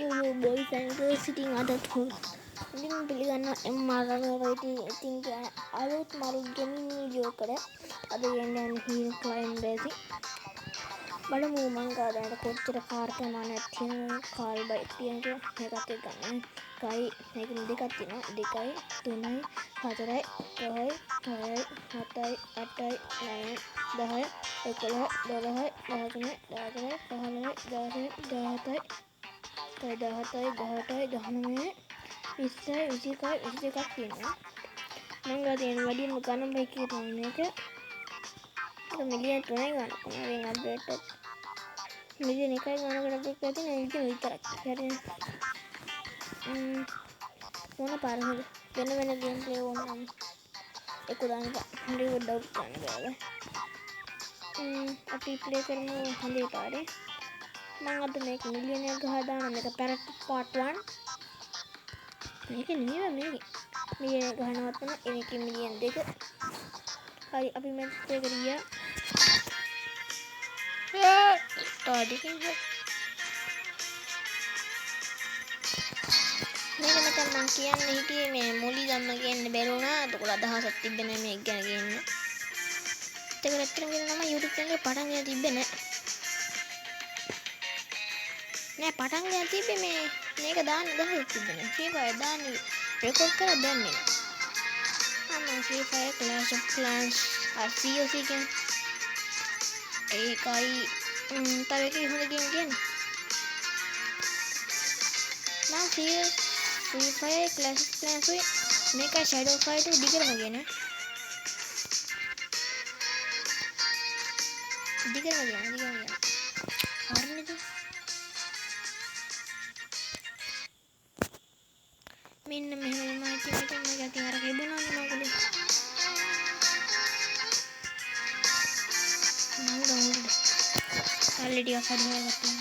you boys and girls sitting at home. ඉතින් පිළිගන්න MRNRT ඉතින් කියන අලුත් මරුත් ගේමින් වීඩියෝ එකකට අද යන්නේ හිල් ක්ලයිම්බ් රේසින් බලමු මං ගානට කොච්චර කාර් ප්‍රමාණයක් තියෙනවද කාර් බයික් තියෙන කියලා මේකත් එක්ක ගන්න. එකයි මේකෙන් දෙකක් තියෙනවා 2යි 3යි 4යි 5යි 6යි 7යි 8යි 9යි 10යි 11යි 12යි 13යි 14යි 15යි 16යි 17යි 18යි 19යි 20යි 21යි 22ක් තියෙනවා. මං ගා තියෙන වැඩිම ගණන් බයික් එක තමයි මේක. ඒක මිලියන් 3යි ගන්න. මොනවාෙන් අප්ඩේට් එක. මිලියන් 1යි ගන්නකට අප්ඩේට් කරලා තියෙන ඒක විතරක්. හරිනේ. මොන පාරද? වෙන ගේම් ප්ලේ ඕනනම් ඒක දාන්න හොඳට ඩවුට් ගන්න බෑ. අපි ප්ලේ කරමු හොඳේ පාරේ. මම අද මේක මිලියන් එක ගහලා දාන මේක පැරට් පාර්ට් 1 මේක නෙමෙයි මේක මිලියන් එක ගහනවත් නම් මේක මිලියන් 2 හරි අපි මේක ප්ලේ කරියා තාඩිකින් මේක මට මං කියන්න හිටියේ මේ මුලි ධම්ම කියන්න බැරුණා එතකොට අදහසක් තිබ්බේ නැහැ මේක ගැන කියන්න ඒක ඇත්තටම කියනවා මම YouTube channel එක පටන් ගන්න තිබ්බේ නැහැ නෑ පටන් ගන්න තිබ්බේ මේක දාන්න දහයක් තිබුණා. Free Fire දාන්න රෙකෝඩ් කරලා දැම්මේ නෑ. මම Free Fire Clash of Clans COC කියන්නේ. ඒකයි තව එකේ හොඳ ගේම් කියන්නේ. මම Free Fire Clash of Clans උයි මේක Shadow Fight දිගටම ගේනවා. දිගටම ගේනවා. හරිනේද? මෙන්න මෙහෙම මායිටි මෙතන මම අර රිබුණානේ මගලේ මම ගමුද කල්ලි ටිකක් හදලා ගත්තා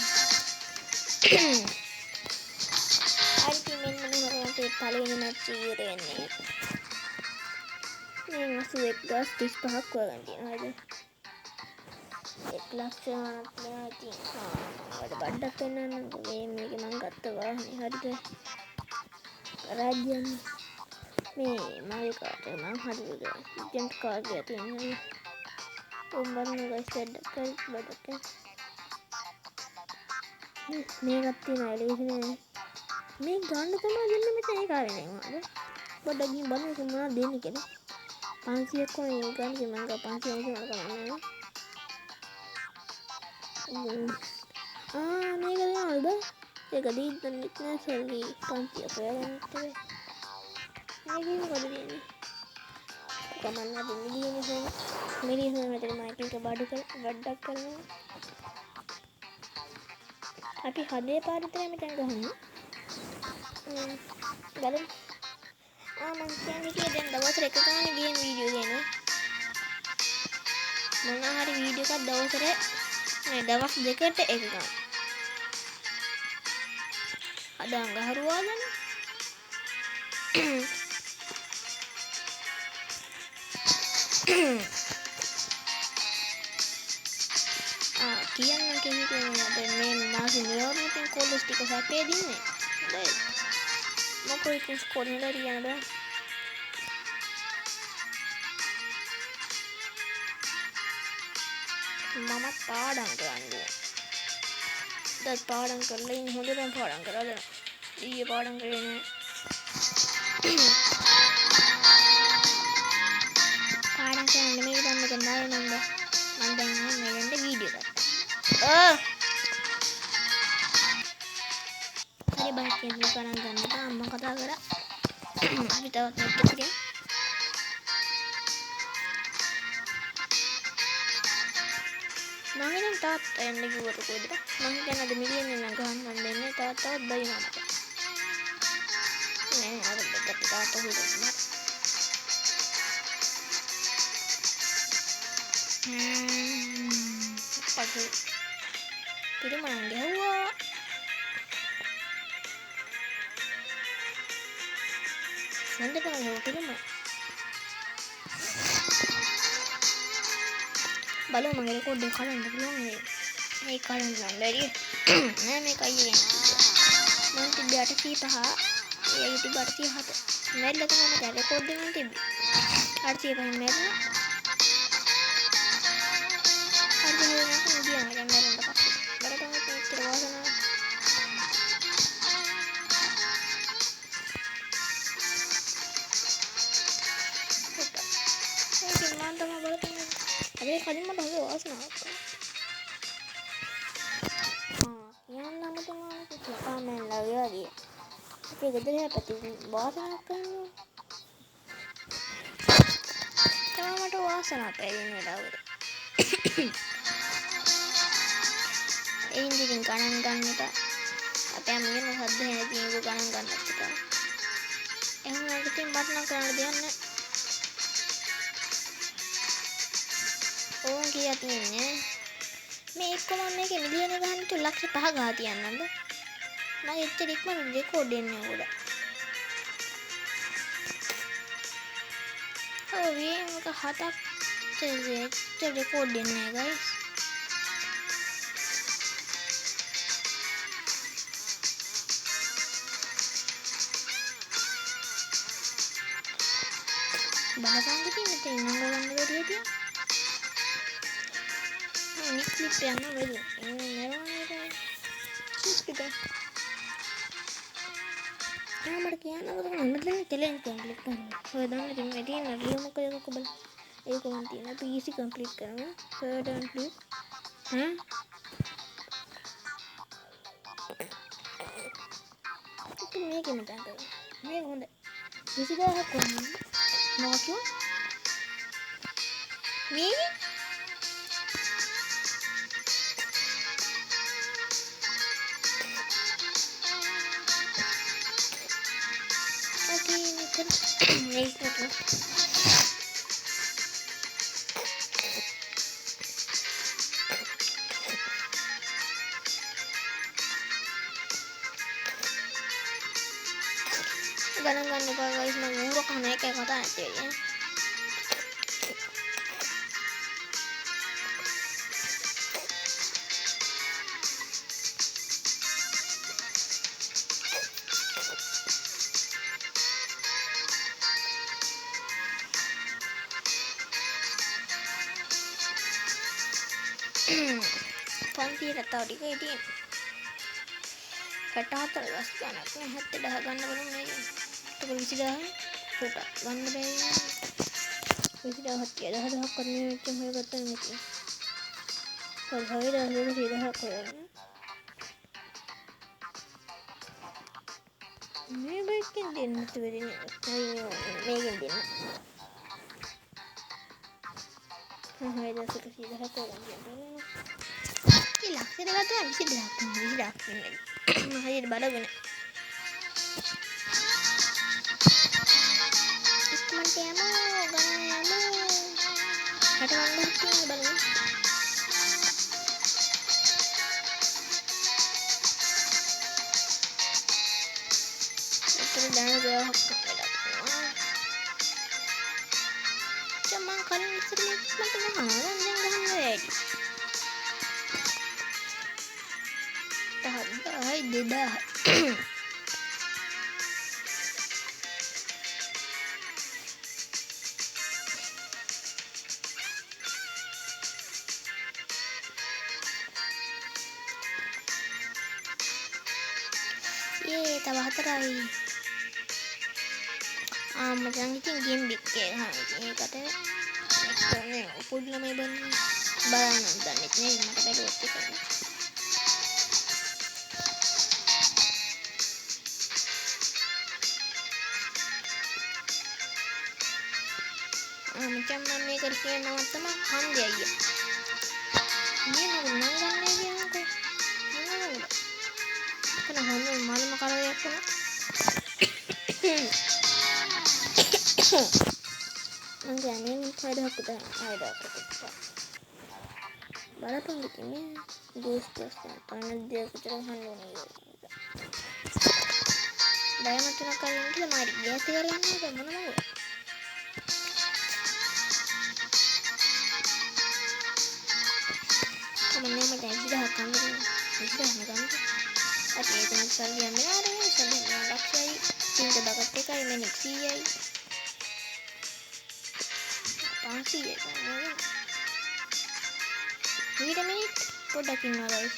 මෙන්න මෙහෙම අපේ පළවෙනි මැච් එක ඉවරන්නේ මේ 81,35ක් වගන් තියෙනවා හරිද 1,00,000ක් නෑ තියෙනවා වඩ බඩක් වෙනනම් මේක මම ගත්ත වාහනේ හරිද රාජ්‍යන් මේ මාගේ කාට මං හරිද ජෙන්ට් කාර් එක තියෙනවා උඹන්න ගයිස් දෙඩක් කරලා බඩක් මේකත් තියෙනවා එළියනේ මේ ගන්න තමයි දෙන්න මෙතන ඒක ආවේ නෑ පොඩ්ඩක් ගිහින් බලමු මොනවද දෙන්නේ කියලා 500ක් වගේ ගන්න මං ගා 500 මට කමන්නේ මේක දෙනවද ඒක දීද්දන්නෙත් නෑ සල්ලි 500ක් හොයාගන්න ඉතින් මේකේ මොකද දෙන්නේ කමන්න අපි මිලියන මෙතන මයික් එක බඩක් කරනවා අපි හදේ පාර විතරයි මෙතන ගහන්නේ බලමු මං කියන්නේ දැන් දවසට එක ගානේ ගේම් වීඩියෝ ගේනවා මොන හරි වීඩියෝ එකක් දවසට දවස් දෙකකට එක ගන්න අද අඟහරුවාදනේ කියන්න කෙනෙක් මේ මාසේ නියෝජිතෙන් කොලස් ටික සැපේ දින්නේ හොඳයි මොකෝ ඉතින් ස්කෝරින් ලරියන බෑ මම පාඩම් කරන්නේ දැන් පාඩම් කරලා ඉන්න හොඳටම පාඩම් කරලා දෙනවා ඊයේ පාඩම් කරේ නෑ පාඩම් කරන්න මේක දැන් මෙතන නාය නන්ද මම දැන් මේ වෙන්න වීඩියෝ ගත්තා හරි බයික් එක ගණන් ගන්න අම්මා කතා කරා අපි තවත් නෙට් එකකින් මම දැන් තාත්තා යන්න කිව්වට කොහෙද මම කියන්නේ අද මිලියන් එක ගන්න දෙන්නේ තාත්තවත් බයිනවා මට නෑ අර දෙකට තාත්තා හිතුවා පස්සේ පිරිමන් ගැහුවා සඳකම පිරිමන් බලමු මගේ රෙකෝඩ් එක කඩන්න පුළුවන් මේ කඩන්න නම් බැරි නෑ මේක අයියෙන් මම තිබ්බේ 805 ඒ තිබ්බ 807 මැරිලා තමයි මට රෙකෝඩ් එකක් තිබ්බේ 805 මැරුණා අද වෙනකන් ගියා මට මැරුණට පස්සේ බරටම ඉතින් වාසනාව ඒක මම තමයි බලන්නේ අද කලින් මට හොඳ වාසනාවක් යන්නම තමයි සුපර්මෑන් ලාගේ වගේ අපේ ගෙදර හැපති වාසනාවක් කරනවා තමයි මට වාසනාවක් පැගෙන වෙලාවකට ඒ ඉන්දිරින් ගණන් ගන්නට අපේ අම්මගෙන සද්ද හැදී ඒක ගණන් ගන්නත් එපා එහෙනම් ඉතින් මට නම් කරන්න දෙයක් නැහැ ඕන් කියා තියන්නේ මේ එක්කම මේකේ මිලියන ගහන්න තු ලක්ෂ 5 ගහ තියන්නද මම එච්චර ඉක්මනට රෙකෝඩ් එන්නේ උඩ ඔව් මේක 7ක් රෙකෝඩ් එන්නේ ගයිස් බලපං කිව්වේ ඉන්න ගන්න බැරිය තියා මේ ක්ලිප් යන්න බැරි නේරවන්නේ කිස්කිට මට කියන්න මොකද මම දැන් චැලෙන්ජ් කම්ප්ලීට් කරනවා ඔය දන්න ඉතින් මේ තියෙන රියල් මොකද ඒක බල ඒක මම තියෙන PC කම්ප්ලීට් කරනවා සර්ටන් ප්ලීස් මේකෙම තැන් කරනවා මේක හොඳයි 20000ක් වුණා මොකෝ මේ මේක ගණන් ගන්න එපා ගයිස් මම ඌර කන එකයි කතා නැත්තේ ඈ පන්තියට තව ටික හිටියේ 64 ගස් ගන්නක් නේ 70000 ගන්න බලමු මේක. ඒක 20000 පුටක් ගන්න බැරි නේ. 20000ක් කියලා 10000ක් කරන්නේ මෙච්චර හොයගත්තා නෙමෙයි. කොල් හොයලා 20000ක් හොයන්න. මේ බයික්ෙන් දෙන්න තුවරිනේ. මේකෙන් දෙන්න. හොයලා 20000ක් ගන්න. ලක්ෂ දෙකක් තමයි 20000ක් වෙන්නේ. හරියට බලගෙන. ඉක්මනට යමු ගන්න යමු. හට වන්දක් තියෙන බලමු. ඒතර දැන ගාවක් වෙලා. මම කලින් ඉස්සර මේක මට ගහනවා දැන් ගහන්න වැඩි. 2000 ये तब हतराई मचांग की गेम बिक के हाँ ये कहते हैं एक पुडला में बन बड़ा नंदा निकने मत पहले होती करना मचांग मम्मी करके ना मत ना हम जाइए ये ना नंगा नहीं गया को कना हम माल मकान या को नंगे नहीं फायदा होता फायदा होता बड़ा पंग की में दोस्त ताना दे कुछ रहन नहीं दया मत ना कर इनके मारी गैस कर लेना तो मन में हमने में टैक्सी दा काम में इसे हमें काम අපි එතන සල්ලි යන්නේ නැහැ සල්ලි ලක්ෂයයි තින්ක දකට එකයි මිනිත් 100යි 500යි නේද ඊට මිනිත් පොඩ්ඩක් ඉන්නවා guys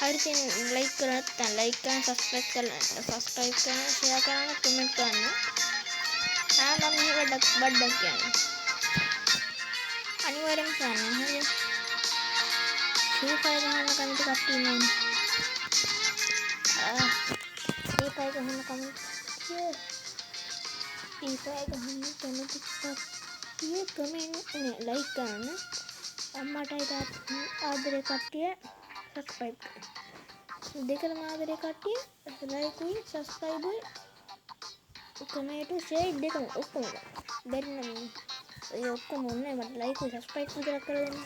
හරි ඉතින් ලයික් කරලා නැත්නම් ලයික් කරන්න සබ්ස්ක්‍රයිබ් කරන්න ෂෙයා කරන්න කමෙන්ට් කරන්න මම මේ බඩක් කියන්නේ අනිවාර්යෙන්ම කරන්න හරිද ෆ්‍රී ෆයර් ගහන්න කැමති කට්ටිය ඉන්නවනේ ෆ්‍රී ෆයර් ගහන්න කැමති ෆ්‍රී ෆයර් ගහන්න කැමති කට්ටිය කමෙන්ට් ලයික් කරන්න අම්මටයි තාත්තටයි ආදරේ කට්ටිය සබ්ස්ක්‍රයිබ් කරන්න දෙකම ආදරේ කට්ටිය ලයිකුයි සබ්ස්ක්‍රයිබුයි කමෙන්ට් ෂෙයා දෙකම ඔක්කොම බැරි නම් ඔය ඔක්කොම ඕනේ මට ලයිකුයි සබ්ස්ක්‍රයිබ් විතරක් කරලා දෙන්න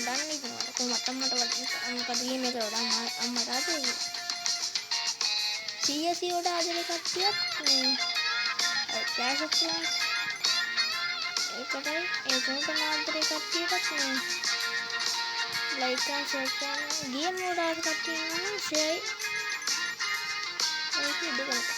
දන්නේ නැහැ කොහොමද අම්මට මොකද ගේම් එක වඩා අම්මට ආදරේ CS වලට ආදරේ කට්ටියක් මේ Clash of Clans ඒකටයි ඒ තුනටම ආදරේ කට්ටියටත් මේ ලයික් කරන්න ෂෙයා කරන්න ගේම් වලට ආදරේ කට්ටිය ඉන්නවා ෂෙයා ඒක දෙකම